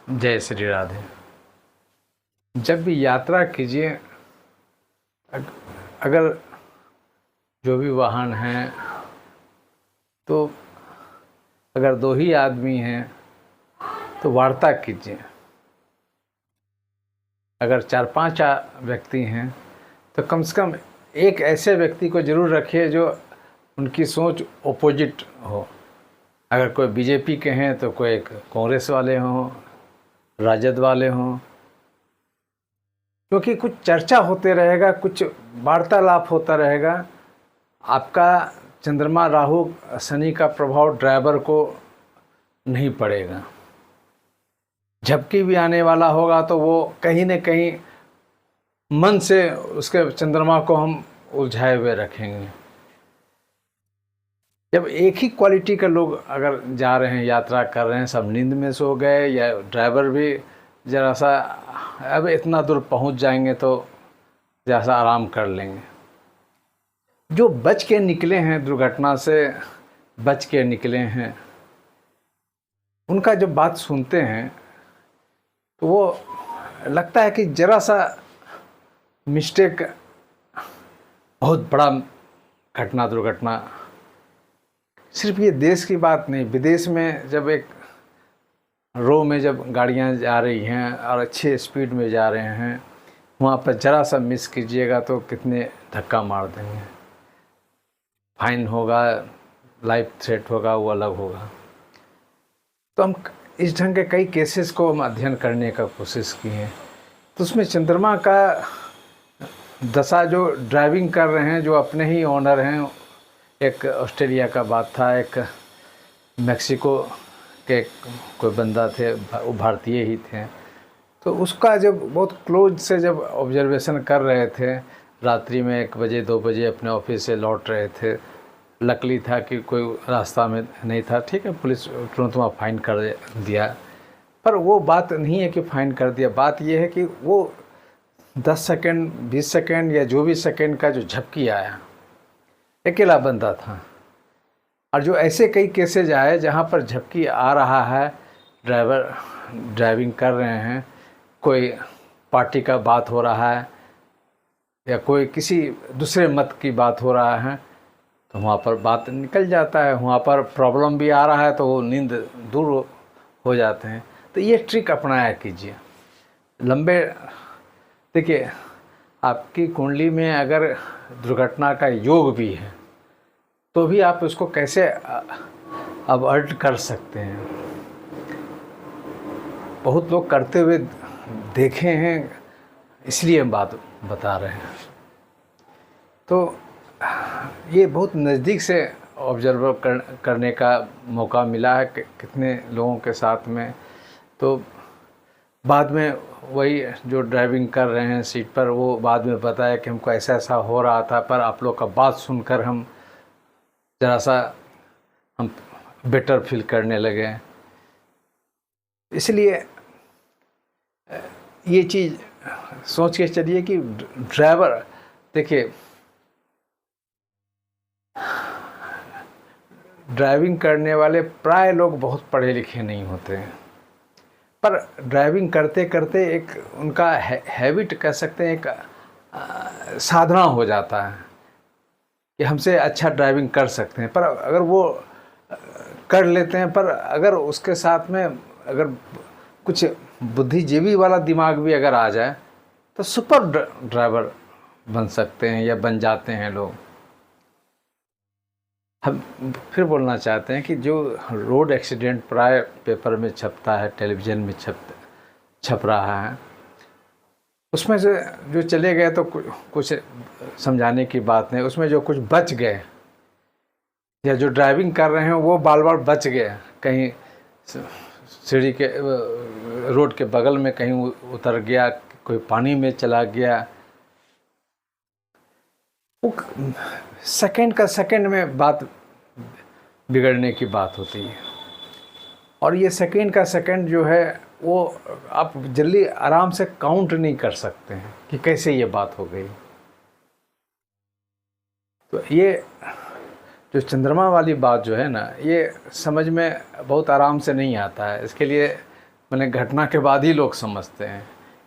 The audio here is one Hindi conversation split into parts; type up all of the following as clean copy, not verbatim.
जय श्री राधे। जब भी यात्रा कीजिए, अगर जो भी वाहन हैं तो अगर दो ही आदमी हैं तो वार्ता कीजिए। अगर 4-5 व्यक्ति हैं तो कम से कम एक ऐसे व्यक्ति को ज़रूर रखिए जो उनकी सोच ओपोजिट हो। अगर कोई बीजेपी के हैं तो कोई कांग्रेस वाले हों, राजद वाले हों, क्योंकि कुछ चर्चा होते रहेगा, कुछ वार्तालाप होता रहेगा। आपका चंद्रमा राहु शनि का प्रभाव ड्राइवर को नहीं पड़ेगा। झपकी भी आने वाला होगा तो वो कहीं न कहीं मन से उसके चंद्रमा को हम उलझाए हुए रखेंगे। जब एक ही क्वालिटी के लोग अगर जा रहे हैं, यात्रा कर रहे हैं, सब नींद में सो गए या ड्राइवर भी ज़रा सा अब इतना दूर पहुंच जाएंगे तो ज़रा सा आराम कर लेंगे। जो बच के निकले हैं, दुर्घटना से बच के निकले हैं, उनका जब बात सुनते हैं तो वो लगता है कि ज़रा सा मिस्टेक, बहुत बड़ा घटना दुर्घटना। सिर्फ ये देश की बात नहीं, विदेश में जब एक रो में जब गाड़ियाँ जा रही हैं और अच्छे स्पीड में जा रहे हैं, वहाँ पर ज़रा सा मिस कीजिएगा तो कितने धक्का मार देंगे। फाइन होगा, लाइफ थ्रेट होगा, वो अलग होगा। तो हम इस ढंग के कई केसेस को हम अध्ययन करने का कोशिश किए हैं। तो उसमें चंद्रमा का दशा जो ड्राइविंग कर रहे हैं, जो अपने ही ओनर हैं, एक ऑस्ट्रेलिया का बात था, एक मैक्सिको के कोई बंदा थे, वो भारतीय ही थे। तो उसका जब बहुत क्लोज से जब ऑब्जर्वेशन कर रहे थे, रात्रि में 1 बजे 2 बजे अपने ऑफिस से लौट रहे थे। लकली था कि कोई रास्ता में नहीं था, ठीक है, पुलिस तुरंत वहाँ फाइन कर दिया। पर वो बात नहीं है कि फ़ाइन कर दिया, बात ये है कि वो 10 सेकंड 20 सेकंड या जो भी सेकंड का जो झपकी आया, अकेला बंदा था। और जो ऐसे कई केसेज आए जहाँ पर झपकी आ रहा है, ड्राइवर ड्राइविंग कर रहे हैं, कोई पार्टी का बात हो रहा है या कोई किसी दूसरे मत की बात हो रहा है, तो वहाँ पर बात निकल जाता है। वहाँ पर प्रॉब्लम भी आ रहा है तो वो नींद दूर हो जाते हैं। तो ये ट्रिक अपनाया कीजिए। लंबे देखिए, आपकी कुंडली में अगर दुर्घटना का योग भी है तो भी आप उसको कैसे अवॉइड कर सकते हैं। बहुत लोग करते हुए देखे हैं, इसलिए हम बात बता रहे हैं। तो ये बहुत नज़दीक से ऑब्जर्व करने का मौका मिला है कितने लोगों के साथ में। तो बाद में वही जो ड्राइविंग कर रहे हैं सीट पर, वो बाद में बताया कि हमको ऐसा ऐसा हो रहा था, पर आप लोग का बात सुनकर हम ज़रा सा हम बेटर फील करने लगे। इसलिए ये चीज़ सोच के चलिए कि ड्राइवर, देखिए, ड्राइविंग करने वाले प्राय लोग बहुत पढ़े लिखे नहीं होते हैं, पर ड्राइविंग करते करते एक उनका हैबिट कह सकते हैं, एक साधना हो जाता है कि हमसे अच्छा ड्राइविंग कर सकते हैं। पर अगर वो कर लेते हैं, पर अगर उसके साथ में अगर कुछ बुद्धिजीवी वाला दिमाग भी अगर आ जाए तो सुपर ड्राइवर बन सकते हैं या बन जाते हैं लोग। हम फिर बोलना चाहते हैं कि जो रोड एक्सीडेंट प्राय पेपर में छपता है, टेलीविज़न में छप रहा है, उसमें से जो चले गए तो कुछ समझाने की बात नहीं। उसमें जो कुछ बच गए या जो ड्राइविंग कर रहे हैं वो बाल बाल बच गए, कहीं सीढ़ी के रोड के बगल में कहीं उतर गया, कोई पानी में चला गया, वो सेकंड का सेकंड में बात बिगड़ने की बात होती है। और ये सेकंड का सेकंड जो है वो आप जल्दी आराम से काउंट नहीं कर सकते हैं कि कैसे ये बात हो गई। तो ये जो चंद्रमा वाली बात जो है ना, ये समझ में बहुत आराम से नहीं आता है। इसके लिए मैंने घटना के बाद ही लोग समझते हैं।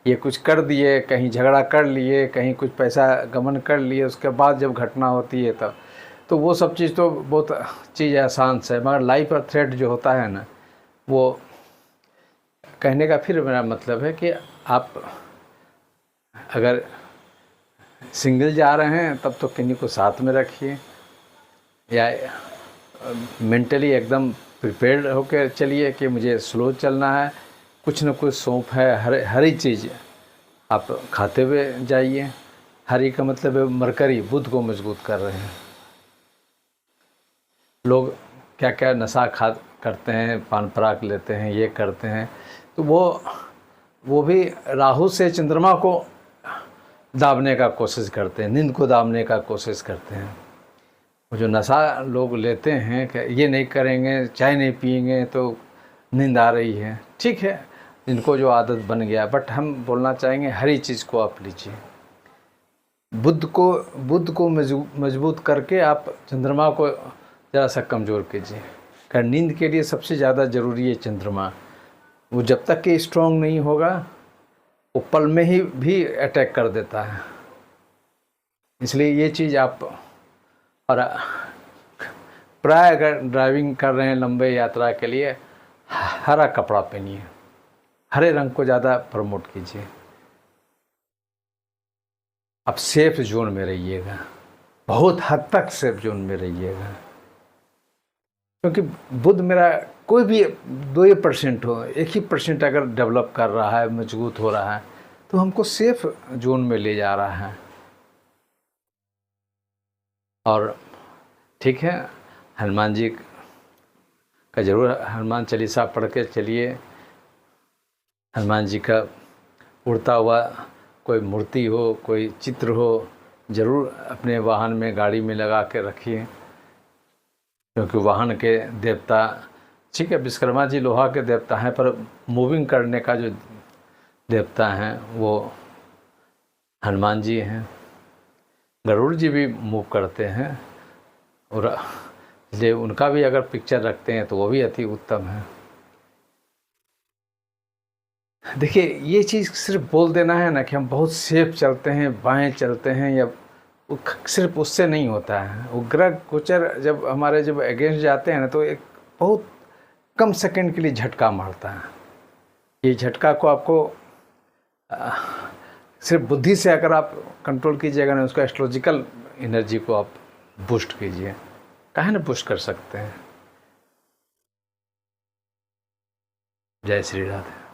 ये कुछ कर दिए, कहीं झगड़ा कर लिए, कहीं कुछ पैसा गमन कर लिए, उसके बाद जब घटना होती है तब तो वो सब चीज़ तो बहुत चीज़ आसान से है, मगर लाइफ और थ्रेट जो होता है ना, वो कहने का फिर मेरा मतलब है कि आप अगर सिंगल जा रहे हैं तब तो किन्हीं को साथ में रखिए, या मेंटली एकदम प्रिपेयर्ड होकर चलिए कि मुझे स्लो चलना है, कुछ न कुछ सौंफ है, हरी चीज़ आप खाते हुए जाइए। हरी का मतलब है मरकरी, बुध को मजबूत कर रहे हैं। लोग क्या क्या नशा खा करते हैं, पान पराग लेते हैं, ये करते हैं, तो वो भी राहु से चंद्रमा को दाबने का कोशिश करते हैं, नींद को दाबने का कोशिश करते हैं। वो जो नशा लोग लेते हैं कि ये नहीं करेंगे, चाय नहीं पिएंगे तो नींद आ रही है, ठीक है, इनको जो आदत बन गया। बट हम बोलना चाहेंगे हरी चीज़ को आप लीजिए। बुध को मजबूत करके आप चंद्रमा को ज़रा सा कमज़ोर कीजिए। कारण नींद के लिए सबसे ज़्यादा ज़रूरी है चंद्रमा। वो जब तक कि स्ट्रॉन्ग नहीं होगा वो पल में ही भी अटैक कर देता है। इसलिए ये चीज़ आप, और प्राय अगर ड्राइविंग कर रहे हैं लंबे यात्रा के लिए, हरा कपड़ा पहनिए, हरे रंग को ज़्यादा प्रमोट कीजिए। आप सेफ जोन में रहिएगा, बहुत हद तक सेफ जोन में रहिएगा। क्योंकि बुध मेरा कोई भी 2% हो, 1% अगर डेवलप कर रहा है, मजबूत हो रहा है, तो हमको सेफ जोन में ले जा रहा है। और ठीक है, हनुमान जी का ज़रूर हनुमान चालीसा पढ़ के चलिए। हनुमान जी का उड़ता हुआ कोई मूर्ति हो, कोई चित्र हो, ज़रूर अपने वाहन में, गाड़ी में लगा के रखिए। क्योंकि वाहन के देवता, ठीक है, विश्वकर्मा जी लोहा के देवता हैं, पर मूविंग करने का जो देवता हैं वो हनुमान जी हैं। गरुड़ जी भी मूव करते हैं, और इसलिए उनका भी अगर पिक्चर रखते हैं तो वो भी अति उत्तम है। देखिए, ये चीज़ सिर्फ बोल देना है ना कि हम बहुत सेफ चलते हैं, बाएं चलते हैं, या सिर्फ उससे नहीं होता है। वो ग्रह गोचर जब हमारे जब अगेंस्ट जाते हैं ना, तो एक बहुत कम सेकंड के लिए झटका मारता है। ये झटका को आपको सिर्फ बुद्धि से अगर आप कंट्रोल कीजिएगा ना, उसका एस्ट्रोलॉजिकल एनर्जी को आप बूस्ट कीजिए। काहे ना बूस्ट कर सकते हैं। जय श्री राधे।